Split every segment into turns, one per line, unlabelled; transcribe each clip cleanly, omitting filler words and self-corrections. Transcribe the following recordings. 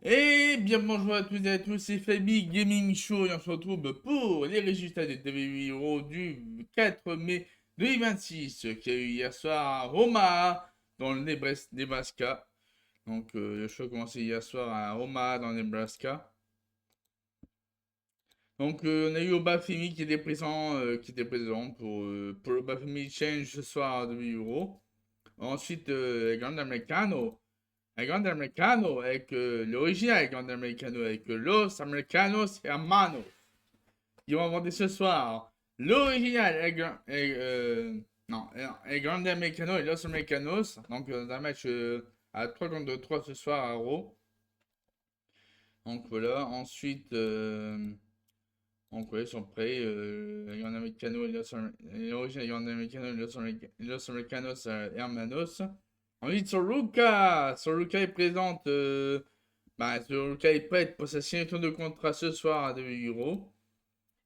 Et bien bonjour à toutes et à tous, c'est Fabi Gaming Show et on se retrouve pour les résultats des WWE Euro du 4 mai 2026 qui a eu hier soir à Omaha dans le Nebraska. Donc le show a commencé hier soir à Omaha dans le Nebraska. Donc on a eu Obafemi qui était présent pour l'Obafemi Change ce soir à WWE Euro. Ensuite, Grand Americano. El Grande Americano avec l'original Grande Americano avec Los Americanos Hermanos. Ils vont inventer ce soir l'original non, El Grande Americano et Los Americanos. Donc dans un match à 3 contre 3 ce soir à Raw. Donc voilà, ensuite donc ouais, ils sont prêts. El Grande Americano et l'original Grande Americano et Los Americanos Hermanos. Ensuite, Soluka est présente. Soluka est prête pour sa signature de contrat ce soir à 2 euros.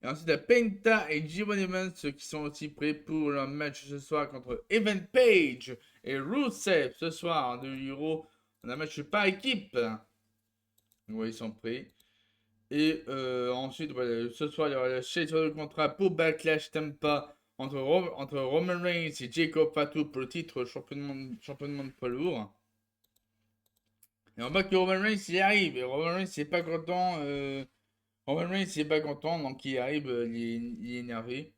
Et ensuite, il y a Penta et Giovanni Evans qui sont aussi prêts pour leur match ce soir contre Evan Page et Rusev ce soir à 2 euros. On a un match par équipe. Donc, ouais, ils sont prêts. Et ensuite, voilà, ce soir, il y aura la signature de contrat pour Backlash Tampa entre Roman Reigns et Jacob Fatu pour le titre champion de monde poids lourd. Et on voit que Roman Reigns il arrive. Et Roman Reigns c'est pas content. Roman Reigns c'est pas content. Donc il arrive, il est énervé.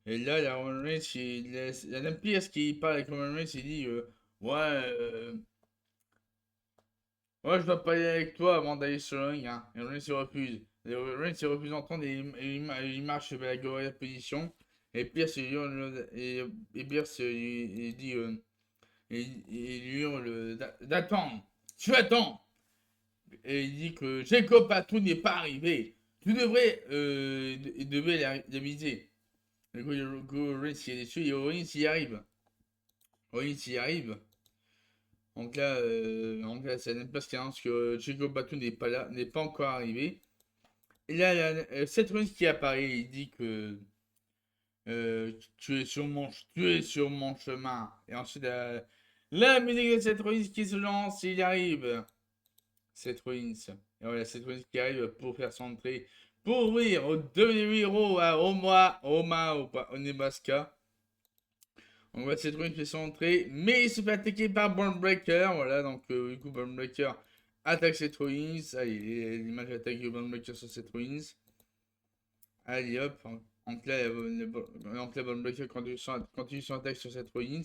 Et là, Roman Reigns, il a même pire ce qu'il parle avec Roman Reigns. Il dit ouais, ouais, je dois pas aller avec toi avant d'aller sur le ring. Hein. Et Roman Reigns il refuse. Et Roman Reigns il refuse d'entendre et il marche vers la gorilla position. Et Pierce il hurle, et Pierce il dit il lui hurle d'attendre. Tu attends! Et il dit que Jacob Patou n'est pas arrivé. Tu devrais, il devait l'aviser. Le coup, Reigns il est déçu et Owens y arrive. Owens y arrive. Donc là c'est la place qui annonce que Jacob Patou n'est pas là, n'est pas encore arrivé. Et là, Seth Rollins qui apparaît, il dit que tu es sur mon chemin. Et ensuite, la musique de Seth Rollins qui se lance, il arrive. Seth Rollins. Et voilà, Seth Rollins qui arrive pour faire son entrée pour ouvrir au WWE à Omaha au Nebraska. On voit Seth Rollins fait son entrée, mais il se fait attaquer par Braun Breaker. Voilà, donc du coup, Braun Breaker attaque Seth Rollins. Allez, l'image attaque de Braun Breaker sur Seth Rollins. Allez hop, donc là, Braun Breaker continue son attaque sur Seth Rollins.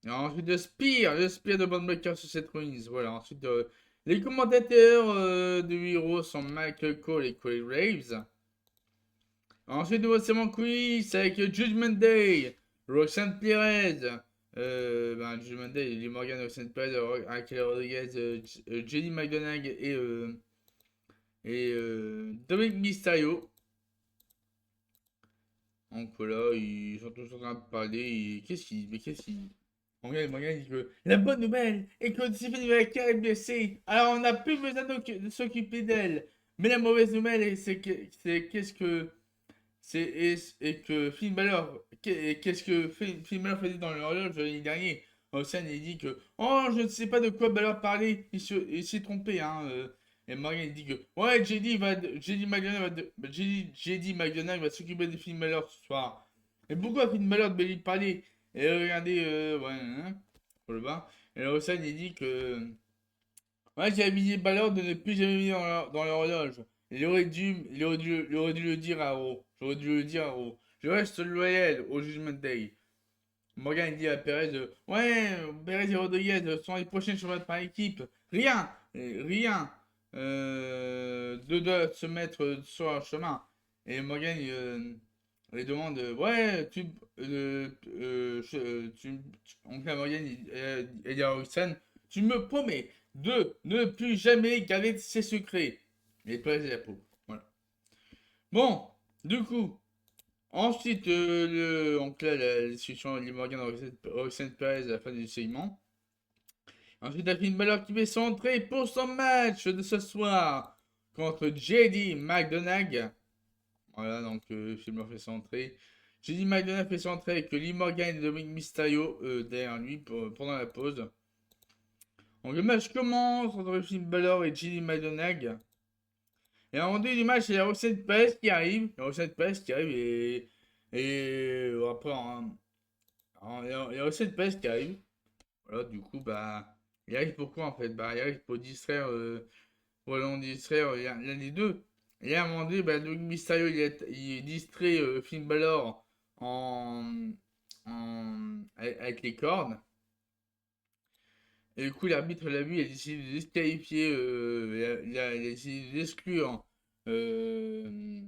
Et ensuite, le spear de Braun Breaker sur Seth Rollins. Voilà, ensuite, les commentateurs de Hero sont Michael Cole et Corey Graves. Ensuite, nous voici quiz avec Judgment Day, Roxanne Perez, Judgment Day, Lee Morgan, Roxanne Perez, Raquel Rodriguez, Jenny McDonagh et Dominic Mysterio. Donc voilà, ils sont tous en train de parler. Mais qu'est-ce qu'il. Morgan dit que la bonne nouvelle est que Tiffany Walker est blessée. Alors on n'a plus besoin de s'occuper d'elle. Mais la mauvaise nouvelle, c'est qu'est-ce que et que Finn Balor, qu'est-ce que Finn Balor faisait dans l'horloge l'année dernière. Océane il dit que oh je ne sais pas de quoi Balor parlait, il s'est trompé hein. Et Morgan il dit que ouais JD McDonald va s'occuper de Finn Balor ce soir. Et pourquoi Finn Balor devait lui parler? Et regardez ouais hein, pour le bas. Et Océane il dit que ouais, j'ai avisé Balor de ne plus jamais venir dans l'horloge. Il aurait dû le dire à Raw. J'aurais dû le dire à Raw. Je reste loyal au Judgment Day. Morgan dit à Perez ouais, Perez et Rodriguez sont les prochains champions par équipe. Rien de se mettre sur leur chemin. Et Morgan il demande ouais, donc là, Morgan il dit à Roxanne tu me promets de ne plus jamais garder ses secrets. Et Perez et la peau. Voilà. Bon, du coup, ensuite, donc là, la discussion de Lee Morgan Roxanne Perez à la fin du segment. Ensuite, la Finn Balor qui fait son entrée pour son match de ce soir contre JD McDonagh. Voilà, donc Finn Balor fait son entrée. JD McDonagh fait son entrée avec Lee Morgan et Dominic Mysterio derrière lui pendant la pause. Donc le match commence entre Finn Balor et Jimmy Madonag. Et à un moment donné du match, il y a Roxanne Perez qui arrive. Il y a Roxanne Perez qui arrive et après, il y a Roxanne Perez qui arrive. Voilà, du coup, bah, il arrive pourquoi en fait? Bah, il arrive pour distraire, voilà, distraire l'un des deux. Et à un moment donné, bah, Doug Mysterio, il distrait Finn Balor en, avec les cordes. Et du coup, l'arbitre l'a vu, il a décidé de disqualifier, il a décidé euh,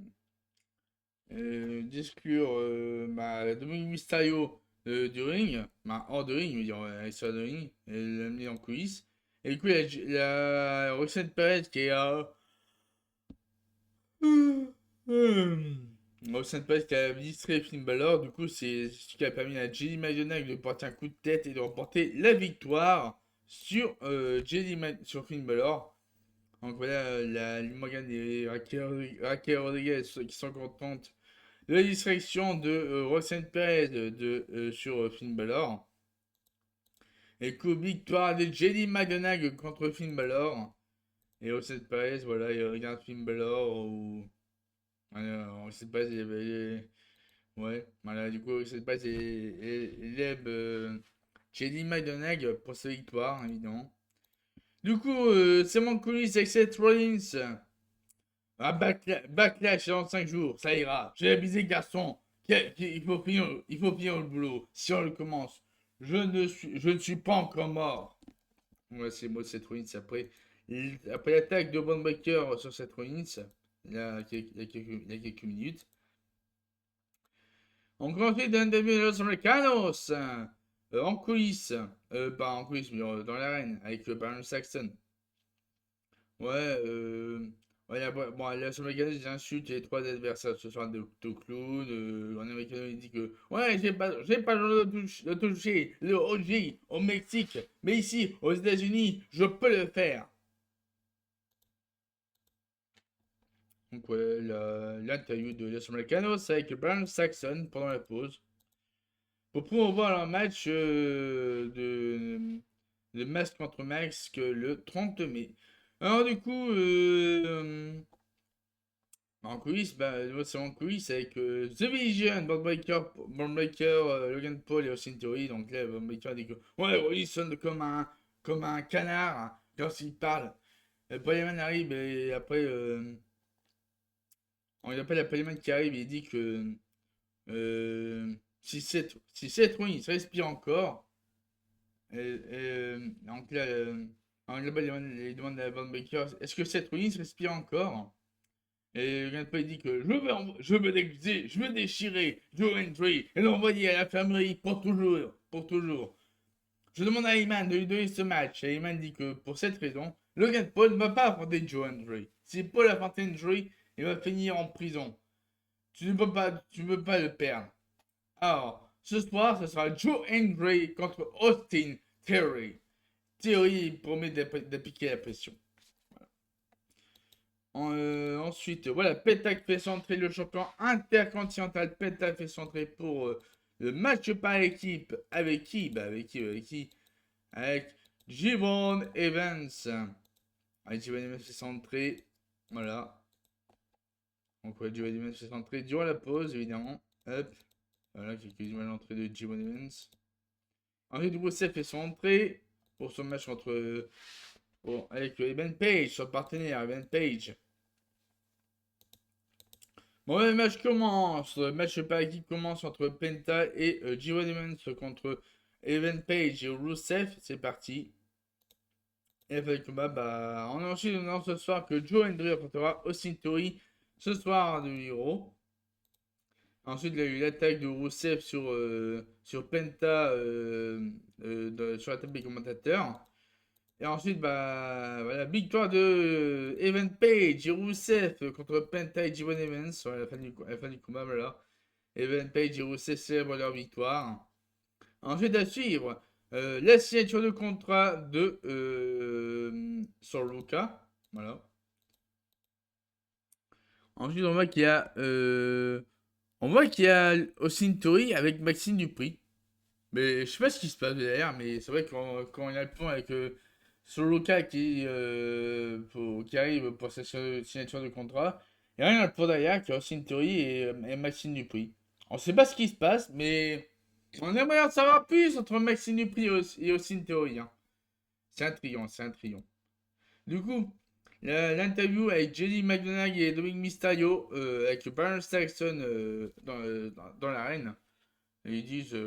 d'exclure bah, Dominique Mysterio du ring, bah, hors de ring, je veux dire, sur le ring, et l'amener en coulisses. Et du coup, il y a Roxanne Perez qui est là. Roxanne Perez qui a distrait Finn Balor, du coup, c'est ce qui a permis à Jelly Madonna de porter un coup de tête et de remporter la victoire sur, sur Finn Balor. Donc voilà, la Morgan et Raquel Rodriguez qui sont contentes de la distraction de Roxanne Perez sur Finn Balor. Et coup, victoire de Jelly McDonagh contre Finn Balor. Et Roxanne Perez, voilà, il regarde Finn Balor ou. On sait pas, ouais, voilà, du coup, Roxanne Perez élève Jelly McDonagh pour sa victoire, évidemment. Du coup, c'est mon coulisses avec Seth Rollins. Backlash dans 5 jours, ça ira. J'ai avisé garçon. Il faut finir le boulot. Si on le commence, je ne suis pas encore mort. Ouais, c'est moi cette Rollins après l'attaque de Von Breaker sur cette Rollins, il y a quelques minutes. On continue d'un de Los Americanos en coulisses, pas en coulisses, mais dans l'arène avec Baron Saxon. Ouais, bon, la Summer insulte les trois adversaires ce soir de clown. En américain, il dit que ouais, j'ai pas le droit de toucher le OG au Mexique, mais ici, aux États-Unis, je peux le faire. Donc, ouais, l'interview de Los Americanos avec Brian Saxon pendant la pause pour promouvoir un match de masque contre masque le 30 mai. Alors, du coup, en coulisses, bah, c'est en coulisses avec The Vision, Bond Breaker, Logan Paul et Austin Theory. Donc là, Bond Breaker dit que ouais, ouais, il sonne comme un canard hein, quand il parle. Polyman arrive et après, on appelle la Polyman qui arrive et il dit que si cette oui, il se respire encore. Donc là, là-bas, il demande à Bond Breaker est-ce que cette ruine se respire encore? Et Gunpei dit que je veux déchirer Joe Hendry et l'envoyer à l'infirmerie pour toujours, pour toujours. Je demande à Heyman de lui donner ce match et Heyman dit que pour cette raison, Logan Paul ne va pas affronter Joe Hendry. Si Paul affronte Hendry, il va finir en prison. Tu ne peux pas le perdre. Alors, ce soir, ce sera Joe Hendry contre Austin Theory. Theory promet d'appliquer la pression. Ensuite, voilà, Penta fait centrer le champion intercontinental. Penta fait centrer pour le match par équipe. Avec qui? Bah, avec qui? Avec Jivon Evans. Avec Jivon Evans fait centrer. Voilà. Donc, ouais, Jivon Evans fait centrer durant la pause, évidemment. Hop. Voilà, quelques images d'entrée de Jivon Evans. Ensuite, Rusev fait son entrée pour son match avec Evan Page, son partenaire, Evan Page. Bon, le match commence. Le match par équipe commence entre Penta et G1 Evans contre Evan Page et Rusev. C'est parti. Et après le combat, bah, on annonce ce soir que Joe Hendry affrontera Austin Theory ce soir de Hero. Ensuite, il y a eu l'attaque de Rusev sur Penta sur la table des commentateurs. Et ensuite, bah, voilà, victoire de Evan Page et Rusev contre Penta et J1 Evans à la fin du combat. Voilà. Evan Page et Rusev célèbrent leur victoire. Ensuite, à suivre, la signature de contrat de Soroka. Voilà. Ensuite, on voit qu'il y a Austin Theory avec Maxime Dupri. Mais je sais pas ce qui se passe derrière, mais c'est vrai que quand il y a le point avec Soroka qui arrive pour sa signature de contrat. Et rien pour derrière qui a aussi une théorie et Maxime Dupri. On sait pas ce qui se passe, mais on aimerait en savoir plus entre Maxime Dupri et aussi une théorie. Hein. C'est intriguant, c'est intriguant. Du coup, l'interview avec Jelly McDonagh et Dominic Mysterio, avec Baron Saxon dans l'arène, et ils disent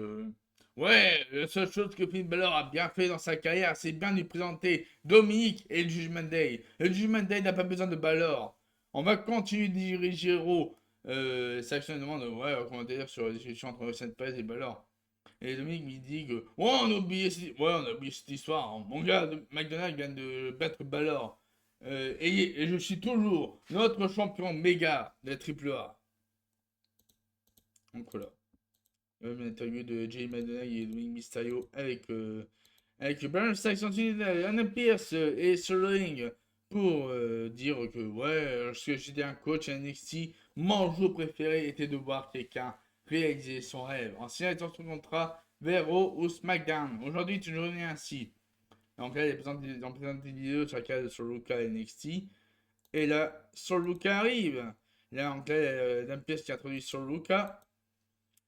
ouais, la seule chose que Finn Balor a bien fait dans sa carrière, c'est bien lui présenter Dominic et le Judgment Day. Le Judgment Day n'a pas besoin de Balor. On va continuer de diriger Raw. Saxon demande ouais, comment dire sur la discussion entre Saint Perez et Balor. Et Dominique me dit que ouais, on a oublié cette histoire. Hein. Mon gars, McDonald vient de battre Balor. Et je suis toujours notre champion méga de la AAA. Donc voilà. Une interview de Jay McDonald et Dominique Mysterio avec Baron Saxon, Anna Pierce et Sterling pour dire que ouais, lorsque j'étais un coach à NXT, mon jour préféré était de voir quelqu'un réaliser son rêve en signant son contrat vers Raw ou SmackDown. Aujourd'hui, c'est une journée ainsi. Donc là, il présente des vidéos sur la carrière de Soluka et NXT. Et là, Soluka arrive. Là, en clair, Adam Pierce qui introduit Soluka.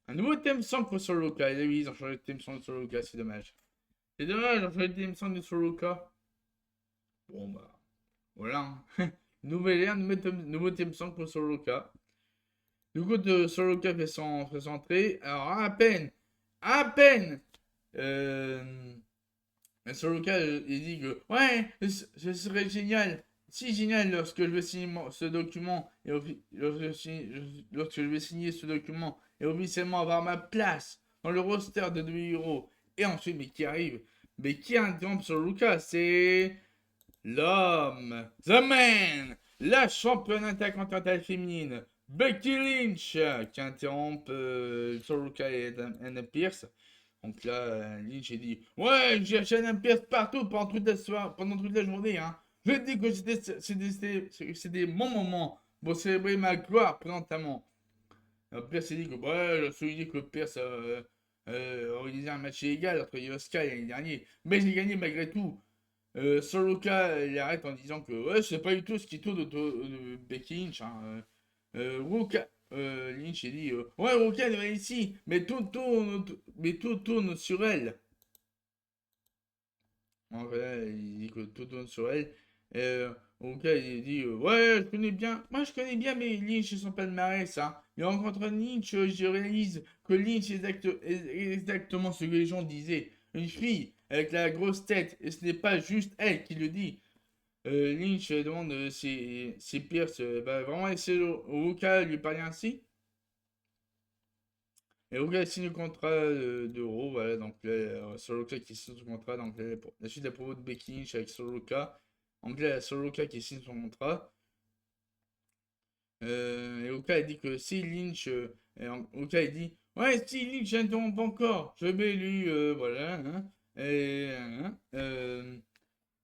Un nouveau thème song pour Soluka. Et là, oui, ils ont changé de thème song de Soluka, c'est dommage. C'est dommage, ils ont changé de thème song de Soluka. Bon, bah, voilà. Hein. Nouvelle ère, nouveau thème song pour Soluka. Du coup, Soluka fait son entrée. Alors, à peine, euh, Soluka, il dit que, ouais, ce serait génial, si génial lorsque je vais signer ce document, et lorsque je vais signer ce document, et officiellement avoir ma place dans le roster de 2 €. Et ensuite, mais qui arrive? Mais qui interrompt Soluka? C'est l'homme, the man, la championne intercontinentale féminine, Becky Lynch, qui interrompt Soluka et Anna Pierce. Donc là, Lynch a dit ouais, j'ai acheté un Pierce partout pendant toute la journée. Hein. Je dis que c'était mon moment pour célébrer ma gloire présentement. Pierce a dit que ouais, je souligne que Pierce organisé un match illégal entre Yoska l'année dernière, mais j'ai gagné malgré tout. Soroka, il arrête en disant que ouais, c'est pas du tout ce qui tourne de Becky Lynch. Hein. Ruka, Lynch il dit ouais, Ruka elle est ici, mais tout tourne sur elle. En vrai, il dit que tout tourne sur elle. Ruka il dit ouais, moi je connais bien mais Lynch et son palmarès. Hein. Et en rencontrant Lynch, je réalise que Lynch est exactement ce que les gens disaient. Une fille avec la grosse tête, et ce n'est pas juste elle qui le dit. Lynch demande si Pierce va vraiment laisser Ruka lui parler ainsi. Et Ruka signe le contrat de Raw, voilà, donc Soroka qui signe son contrat, donc la suite de la promo de Becky Lynch avec Soroka. Donc là, Soroka qui signe son contrat. Et Ruka a dit que si Lynch, Ruka a dit, ouais, si Lynch n'interrompt pas encore, je vais lui, voilà, hein, et,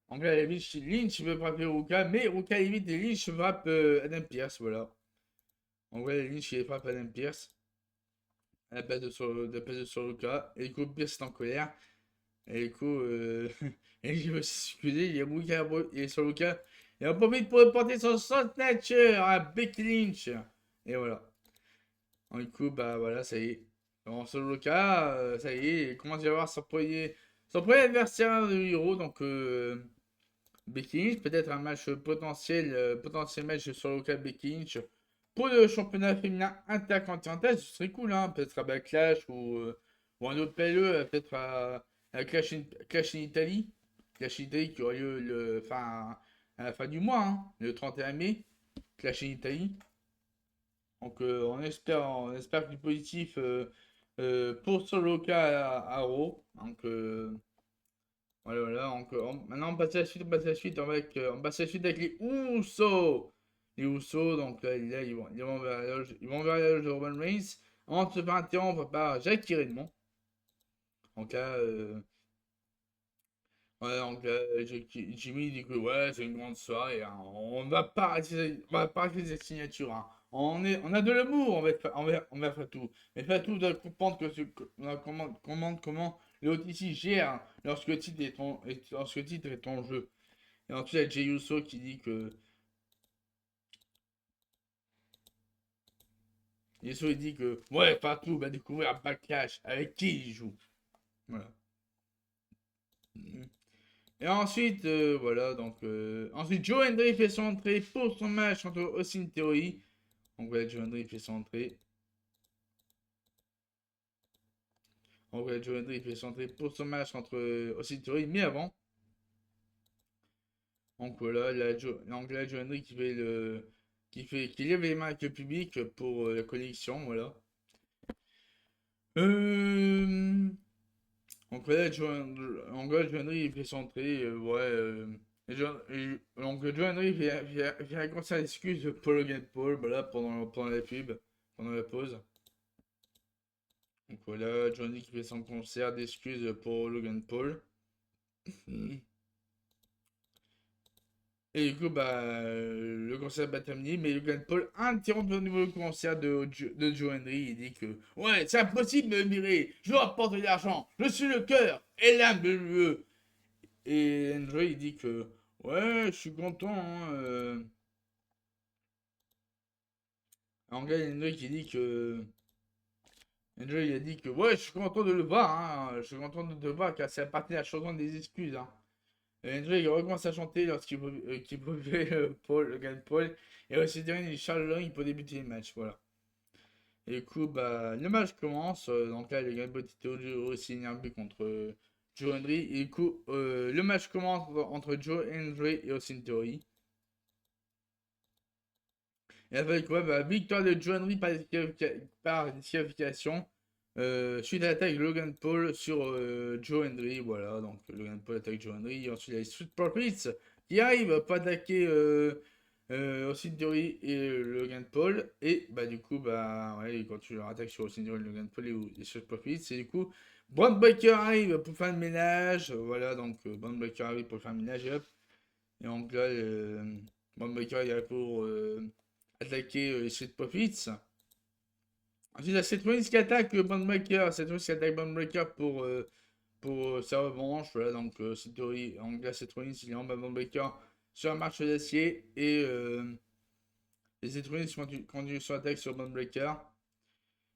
en vrai, Lynch veut frapper Ruka, mais Ruka évite et Lynch frappe Adam Pierce, voilà. En vrai, Lynch il frappe Adam Pierce à la place de Soroka. Et du coup, Pierce est en colère. Et du coup, et je me suis excusé, il y a Ruka et Soroka. Il a pas envie pour reporter son signature à Becky Lynch. Et voilà. Du coup, bah voilà, ça y est. En Soroka, ça y est, il commence à y avoir son premier adversaire de Hero, donc Becky Lynch, peut-être un match potentiel match sur le cas Becky Lynch pour le championnat féminin intercontinental, ce serait cool, hein, peut-être à Backlash ou un autre PLE, peut-être à Clash in Italy. Clash in Italy qui aura lieu à la fin du mois, hein, le 31 mai. Clash in Italy. Donc on espère que du positif pour Soloka à Raw. Donc voilà, voilà. Donc, maintenant, on passe à la suite. On passe à la suite on passe à la suite avec les Usos. Les Usos, donc là, ils vont vers la loge de Roman Reigns. On se fait interrompre par Jackie Redmond. Donc là, ouais, donc là, Jimmy dit que ouais, c'est une grande soirée. Hein. On va pas arrêter cette signature. Hein. On a de l'amour envers Fatou. Mais Fatou doit comprendre comment le OTC gère lorsque le titre est en jeu. Et ensuite, il y a Jey Uso qui dit que. Uso il dit que. Ouais, Fatou va découvrir Backlash avec qui il joue. Voilà. Et ensuite, voilà, donc. Ensuite, Joe Hendry fait son entrée pour son match contre Austin Theory. Donc voilà, Joe Hendry fait son entrée. Donc voilà, Joe Hendry fait son entrée pour son match contre Austin Theory. Mais avant. Donc voilà, donc là, Joe Hendry qui fait le. Qui lève les mains avec le public pour la connexion, voilà. Euh, Donc là, Joe Henry il fait son entrée, ouais. Donc Joe Henry fait un concert d'excuses pour Logan Paul, voilà, pendant la pub, pendant la pause. Donc voilà, Joe Henry qui fait son concert d'excuses pour Logan Paul. Et du coup, bah, le concert va terminer, mais Logan Paul interrompt au nouveau concert de Joe Henry. Il dit que, ouais, c'est impossible de me virer, je dois apporter de l'argent, je suis le cœur et l'âme de l'UE. Et Henry, il dit que, ouais, je suis content, hein, En anglais, Henry qui dit que, Henry, il a dit que, ouais, je suis content de le voir, hein, je suis content de te voir, car c'est à partir de la chanson des excuses, hein. André il recommence à chanter qu'il peut Paul, Logan Paul. Et aussi dernier Charles Long pour débuter le match. Voilà. Et du coup, bah, le match commence. Donc là, Logan Paul était aussi énervé contre Joe Hendry. Et du coup, le match commence entre Joe Hendry et Austin Theory. Et avec ouais, bah, victoire de Joe Hendry par disqualification. Suite à l'attaque de Logan Paul sur Joe Hendry, voilà, donc Logan Paul attaque Joe Hendry, ensuite il y a les Street Profits qui arrivent pour attaquer Austin Theory et Logan Paul, et bah du coup, bah ouais, quand tu leur attaques sur Austin Theory et Logan Paul et les Street Profits, et du coup, Braun Breaker arrive pour faire le ménage, voilà, donc Braun Breaker arrive pour faire le ménage, et hop, et donc là, Braun Breaker il arrive pour attaquer les Street Profits. Ensuite, il y a Seth Rollins qui attaque Bandbreaker. Seth Rollins qui attaque Bandbreaker pour sa revanche. Voilà, donc en gars, Seth Rollins il est en bas de Bandbreaker sur un marche d'acier. Et Seth Rollins continue son attaque sur Bandbreaker.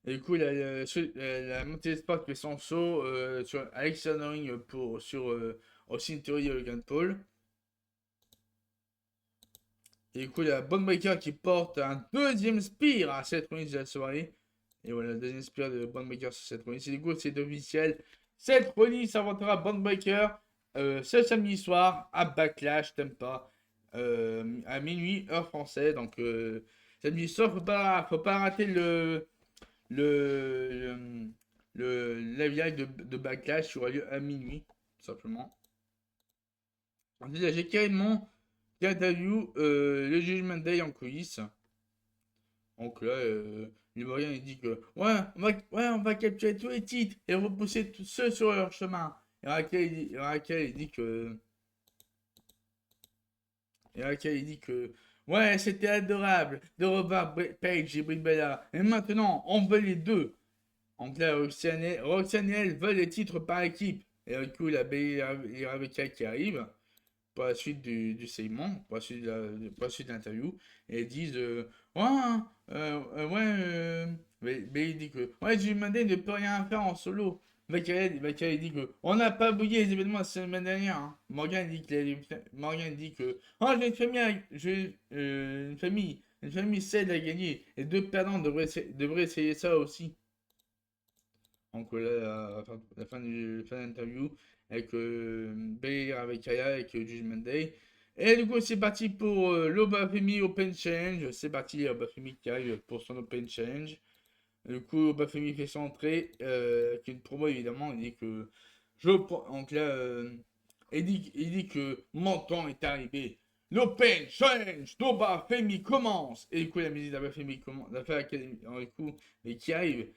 Et du coup, il y a la montée sport qui fait son saut sur Alexander Ring sur Austin Theory et Logan Paul. Et du coup, il y a Bandbreaker qui porte un deuxième spear à Seth Rollins de la soirée. Et voilà, le deuxième spear de Bandbreaker sur Seth Rollins. Et du coup, c'est officiel. Seth Rollins inventera Bandbreaker ce samedi soir à Backlash, t'aimes pas, à minuit, heure française. Donc, samedi soir, faut pas rater le, la live de Backlash qui aura lieu à minuit, tout simplement. Ensuite, j'ai carrément qui interview le Judgment Day en coulisses. Donc là, l'Ivoirien il dit que ouais, on va capturer tous les titres et repousser tous ceux sur leur chemin. Et Raquel, il dit que. Et Raquel il dit que. Ouais, c'était adorable de revoir Paige et Brie Bella. Et maintenant, on veut les deux. Donc là, Roxanne et elle veulent les titres par équipe. Et du coup, la Bailey et Rebecca qui arrivent pour la suite du segment, pour la suite de l'interview, et ils disent ouais, ouais, mais il dit que ouais, Jim Monday ne peut rien faire en solo. Vacared dit que on n'a pas bouillé les événements la semaine dernière. Hein. Morgan dit que oh, j'ai une famille, une famille celle à gagner, et deux perdants devraient essayer ça aussi. Donc là, fin de l'interview avec Bayley avec Kaya avec Judgment Day. Et du coup, c'est parti pour l'Obafemi Open Challenge. C'est parti, Obafemi qui arrive pour son Open Challenge. Du coup, Obafemi fait son entrée, avec une promo évidemment. Il dit que donc là, il dit que mon temps est arrivé. L'Open Challenge d'Obafemi commence. Et du coup, la musique d'Obafemi commence. La fin académie, du coup, mais qui arrive.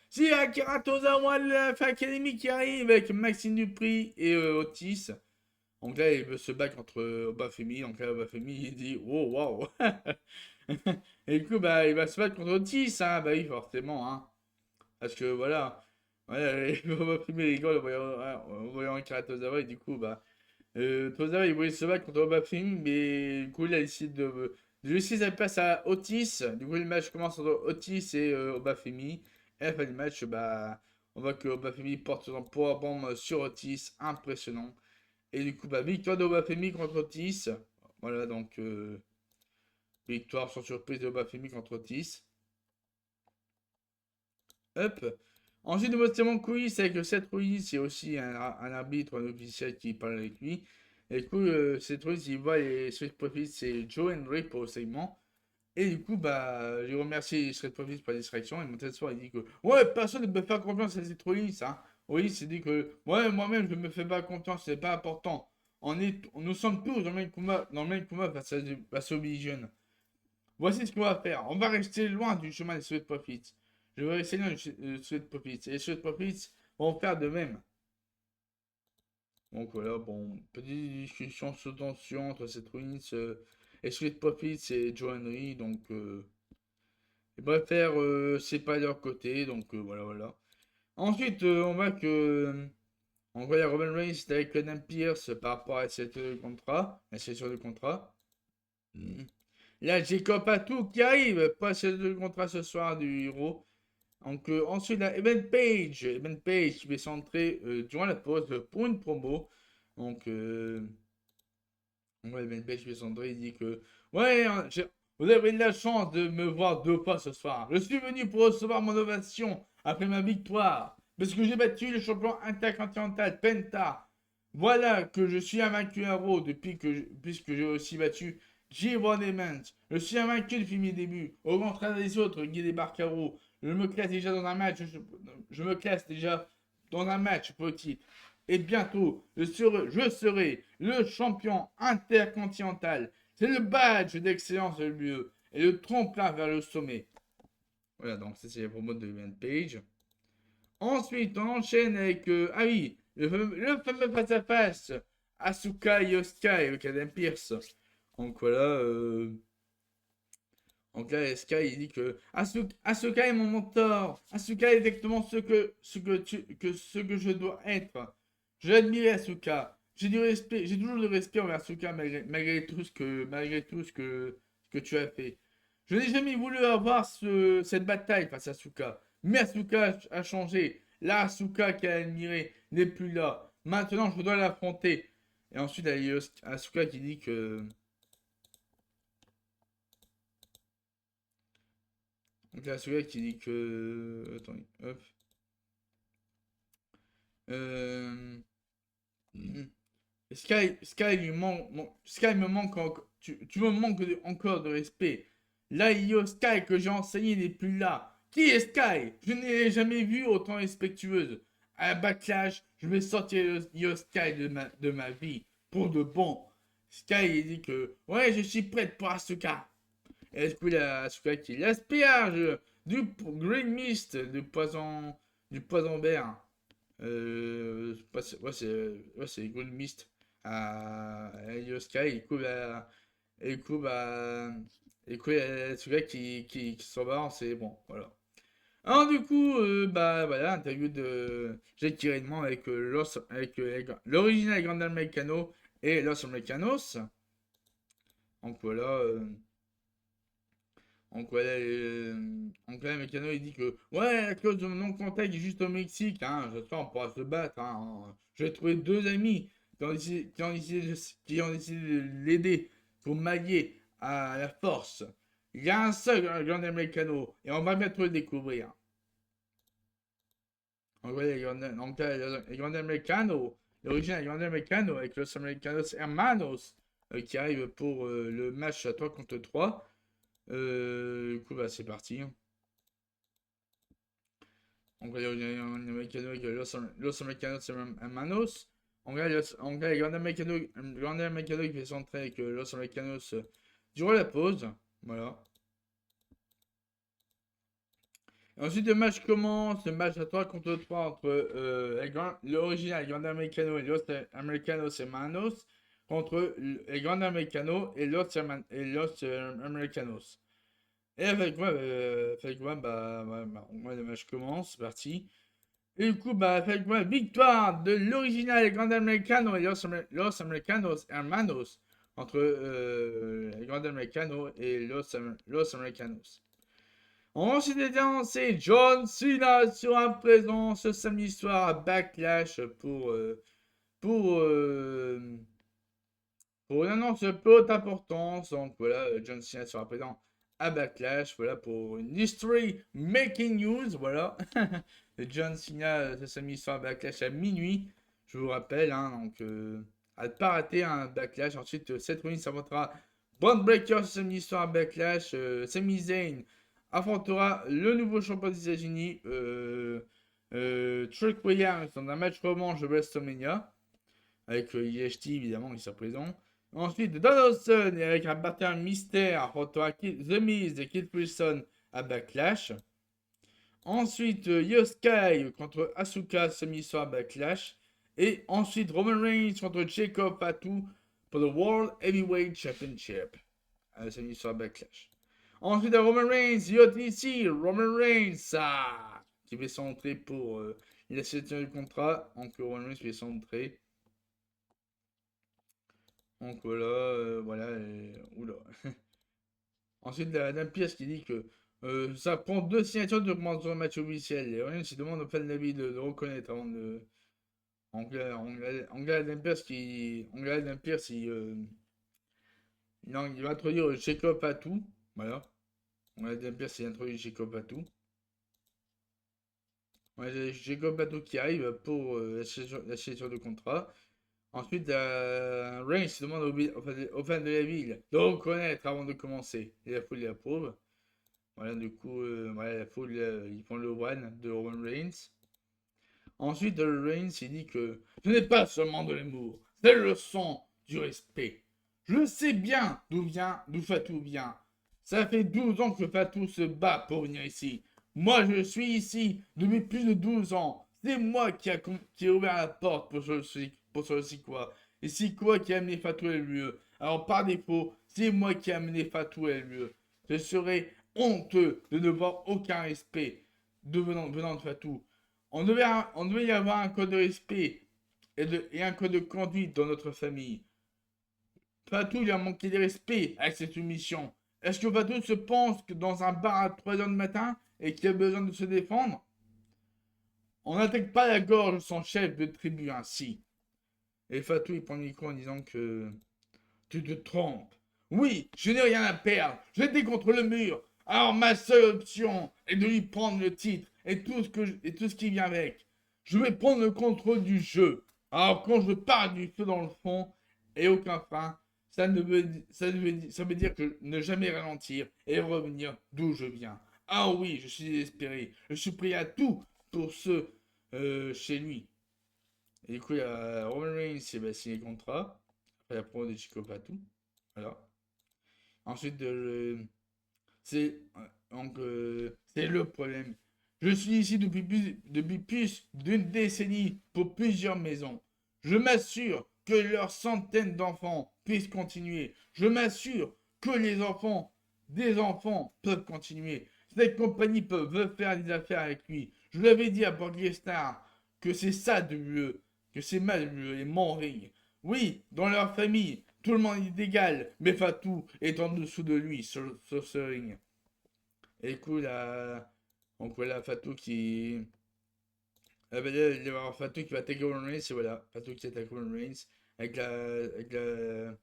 C'est Akira Tozawa de la Fin Academy qui arrive avec Maxime Dupri et Otis. Donc là, il veut se battre contre Obafemi. Donc là, Obafemi, il dit oh waouh. Et du coup, bah, il va se battre contre Otis. Hein. Bah oui, forcément. Hein. Parce que voilà. Ouais, Obafemi rigole en voyant un carré Tozawa, et du coup, bah, Tozawa, il voulait se battre contre Obafemi, mais du coup, il a décidé de laisser sa place à Otis. Du coup, le match commence entre Otis et Obafemi. Et à la fin du match, bah, on voit que Obafemi porte son powerbomb sur Otis, impressionnant. Et du coup, bah, victoire d'Obafemi contre Otis. Voilà, donc, victoire sans surprise d'Obafemi contre Otis. Hop. Ensuite, nous montons quiz avec Seth Rollins, il y a aussi un arbitre, un officiel qui parle avec lui. Et du coup, Seth Rollins, il voit les Street Profits, c'est Joe Hendry pour le segment. Et du coup, bah, je remercie Street Profits pour la distraction. Et Montez il dit que, ouais, personne ne peut faire confiance à Seth Rollins, hein. Rollins, il dit que, ouais, moi-même, je me fais pas confiance, c'est pas important. Nous sommes tous dans le même combat face au Vision. Voici ce qu'on va faire. On va rester loin du chemin des Sweat Profits. Je vais rester loin du Sweat Profits. Et les Sweat Profits vont faire de même. Donc voilà, bon, petite discussion sous tension entre cette ruine et Sweat Profits et Joe Henry. Donc, ils préfèrent c'est pas de leur côté. Donc voilà, voilà. Ensuite, on voit la Roman Reigns avec Adam Pierce par rapport à cette contrat, la session de contrat. Mm. Là, Jacob Patou qui arrive, pas cette de contrat ce soir du héros. Donc, ensuite, la Evan Page. Evan Page qui va s'entrer durant la pause pour une promo. Donc, ouais, Evan Page qui va s'entrer. Il dit que, ouais, hein, vous avez eu la chance de me voir 2 fois ce soir. Je suis venu pour recevoir mon ovation après ma victoire. Parce que j'ai battu le champion intercontinental Penta. Voilà que je suis invaincu à Raw puisque j'ai aussi battu J-Von Evans. Je suis invaincu depuis mes débuts. Au contraire des autres qui débarquent à Raw. Je me classe déjà dans un match pour le titre. Et bientôt, je serai le champion intercontinental. C'est le badge d'excellence de l'UE et le tremplin vers le sommet. Voilà, donc ça c'est la promo de Event Page. Ensuite, on enchaîne avec, ah oui, le fameux face-à-face Asuka et Asuka avec Adam Pierce. Donc voilà, donc là, Sky, il dit que Asuka est mon mentor. Asuka est exactement ce que je dois être. Je l'admire, Asuka. J'ai du respect, j'ai toujours du respect envers Asuka malgré tout ce que tu as fait. Je n'ai jamais voulu avoir cette bataille face à Asuka. Mais Asuka a changé. Là, Asuka qui a admiré n'est plus là. Maintenant, je dois l'affronter. Et ensuite, il y a Asuka qui dit que donc là, celui-là qui dit que. Attendez, hop. Euh... Sky me manque encore. Tu me manques encore de respect. Là, Io Sky que j'ai enseigné n'est plus là. Qui est Sky? Je n'ai jamais vu autant respectueuse. À Backlash, je vais sortir Io Sky de ma vie. Pour de bon. Sky, il dit que. Ouais, je suis prête pour Asuka. Et du coup, il y a Asuka qui l'asperge du Green Mist, du poison vert. Ouais, c'est Gold Mist à Yoska. Et du coup, il y a celui-là qui s'en va, c'est bon, voilà. Alors, du coup, bah voilà, interview de Jake Redmond avec l'original Grand Americano et Los Americanos. Donc voilà. Donc là, Mécano, il dit que, ouais, à cause de mon non-contact juste au Mexique, hein, j'espère on pourra se battre, hein. J'ai trouvé 2 amis qui ont décidé de l'aider pour m'allier à la force. Il y a un seul grand Mécano, et on va bientôt le découvrir. Donc voilà, les Grand Mécano, l'origine des Grand Mécano avec Los Americanos Hermanos, qui arrive pour le match à 3 contre 3. Du coup, bah, c'est parti. On va aller en Americano avec Los Americanos Hermanos. On va les Grand Americano qui fait centrer avec Los Americanos durant la pause. Voilà. Et ensuite, le match commence. Le match à 3 contre 3 entre l'original Grand Americano et Los Americanos Hermanos contre les Grand Americano et Los Americanos. Et avec moi, bah, le match commence, c'est parti. Et du coup, bah, fait quoi? Victoire de l'original Grand Americano et Los Americanos Hermanos. Entre le Grand Americano et Los Americanos. Ensuite était annoncé John Cena sera présent ce samedi soir à Backlash pour pour une annonce peu haute importance. Donc voilà, John Cena sera présent à Backlash. Voilà pour une history making news. Voilà. John Cena ce samedi soir à Backlash à minuit. Je vous rappelle. Hein, donc à ne pas rater un Backlash. Ensuite, Seth Rollins affrontera Braun Breaker ce samedi soir à Backlash. Sami Zayn affrontera le nouveau champion des États-Unis. Trick Williams dans un match revanche de WrestleMania avec EST évidemment qui sera présent. Ensuite, Donaldson et avec un batteur mystère affrontera The Miz et Kid Wilson à Backlash. Ensuite, Yoskai contre Asuka semi-soir à Backlash. Et ensuite, Roman Reigns contre Jacob Fatu pour le World Heavyweight Championship à semi-soir à Backlash. Ensuite, Roman Reigns, JTC, Roman Reigns qui fait son entrée pour la signature du contrat. Donc, Roman Reigns fait son entrée. Donc voilà, oula. Ensuite, Adam Pierce qui dit que ça prend 2 signatures de commencer un match officiel. Et rien, s'il demande aux fans de la vie de reconnaître avant de. Anglais Adam Pierce qui. Anglais Adam Pierce, non, il va introduire Jacob Patou. Voilà. Anglais Adam Pierce, il introduit Jacob Patou. Ouais, Jacob Patou qui arrive pour la signature de contrat. Ensuite, Reigns demande aux fans de la ville de reconnaître avant de commencer. Et la foule l'approuve. Voilà, du coup, voilà, la foule, ils font le one de Roman Reigns. Ensuite, Reigns, il dit que ce n'est pas seulement de l'amour, c'est le son du respect. Je sais bien d'où Fatou vient. Ça fait 12 ans que Fatou se bat pour venir ici. Moi, je suis ici depuis plus de 12 ans. C'est moi qui ai ouvert la porte pour ce Sikwa. Et Sikwa qui a amené Fatou à lieu. Alors, par défaut, c'est moi qui ai amené Fatou à lieu. Je serais honteux de ne voir aucun respect venant de Fatou. On devait y avoir un code de respect et un code de conduite dans notre famille. Fatou lui a manqué de respect avec cette soumission. Est-ce que Fatou se pense que dans un bar à 3h du matin et qu'il a besoin de se défendre? On n'attaque pas la gorge de son chef de tribu ainsi. Et Fatou il prend le micro en disant que tu te trompes. Oui, je n'ai rien à perdre. J'étais contre le mur. Alors ma seule option est de lui prendre le titre et tout ce qui vient avec. Je vais prendre le contrôle du jeu. Alors quand je pars du feu dans le fond et aucun frein, ça veut dire que ne jamais ralentir et revenir d'où je viens. Ah oui, je suis désespéré. Je suis prêt à tout pour ce chez lui. Et du coup, il y a Roman Reigns qui va signer le contrat. Après la promo de Chico Patou. Voilà. Ensuite, c'est c'est le problème. Je suis ici depuis plus d'une décennie pour plusieurs maisons. Je m'assure que leurs centaines d'enfants puissent continuer. Je m'assure que les enfants des enfants peuvent continuer. Cette compagnie veut faire des affaires avec lui. Je lui avais dit à Borghi Star que c'est ça de mieux, que c'est mal mieux et mon ring. Oui, dans leur famille, tout le monde est égal, mais Fatou est en dessous de lui sur ce ring. Et du coup, là, donc voilà, Fatou qui. Ah ben là, il va y avoir Fatou qui va attaquer Roman Reigns, et voilà, Fatou qui attaque Roman Reigns avec la.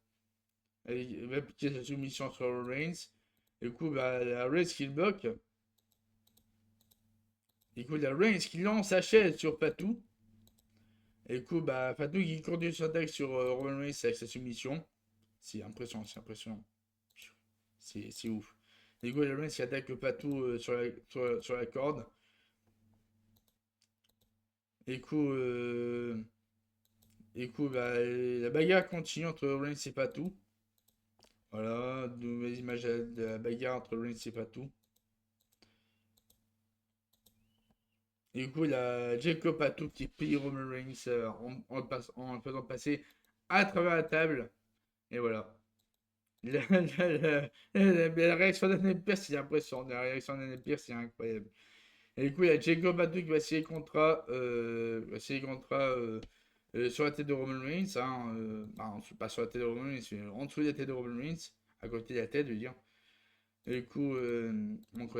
Il va appliquer sa soumission sur Roman Reigns. Et du coup, bah, la Reigns qui le bloque. Et du coup, la Reigns qui lance sa chaise sur Fatou. Et du coup, bah, Fatou qui continue son attaque sur Roman Reigns avec sa soumission. C'est impressionnant, c'est impressionnant. C'est ouf. Et du coup, la Reigns qui attaque Fatou sur la corde. Et du coup, bah, la bagarre continue entre Reigns et Fatou. Voilà, de nouvelles images de la bagarre entre Reigns et Fatou. Et du coup, il a Jacob Fatou qui pille Roman Reigns en le faisant passer à travers la table. Et voilà. La réaction d'Anne Pierce, c'est impressionnant. La réaction d'Anne Pierce, c'est incroyable. Et du coup, il y a Jacob Batou qui va signer le contrat, sur la tête de Roman Reigns. Hein, pas sur la tête de Roman Reigns, mais en dessous de la tête de Roman Reigns, à côté de la tête, je veux dire. Et du coup, donc,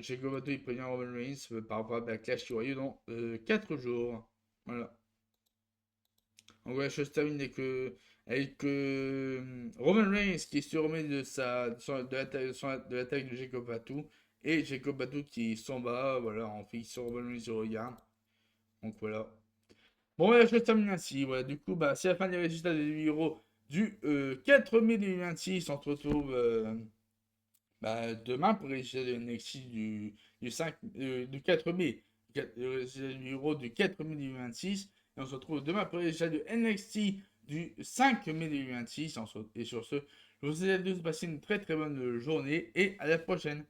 Jacob Batou il prévient Roman Reigns par rapport à Backlash qui aura lieu dans 4 jours. Voilà. Donc voilà, je termine avec Roman Reigns qui se remet de l'attaque de Jacob Batou. Et Jacob Batou qui s'en bat, voilà, en fixant Roman Reigns au regard. Donc voilà. Bon, voilà, je termine ainsi. Voilà, du coup, bah, c'est la fin des résultats des numéros du 4 mai 2026. On se retrouve demain pour les résultats de NXT du 4 mai. Le résultat du numéro du 4 mai 2026. Et on se retrouve demain pour les résultats de NXT du 5 mai 2026. Et sur ce, je vous souhaite à tous de passer une très très bonne journée et à la prochaine.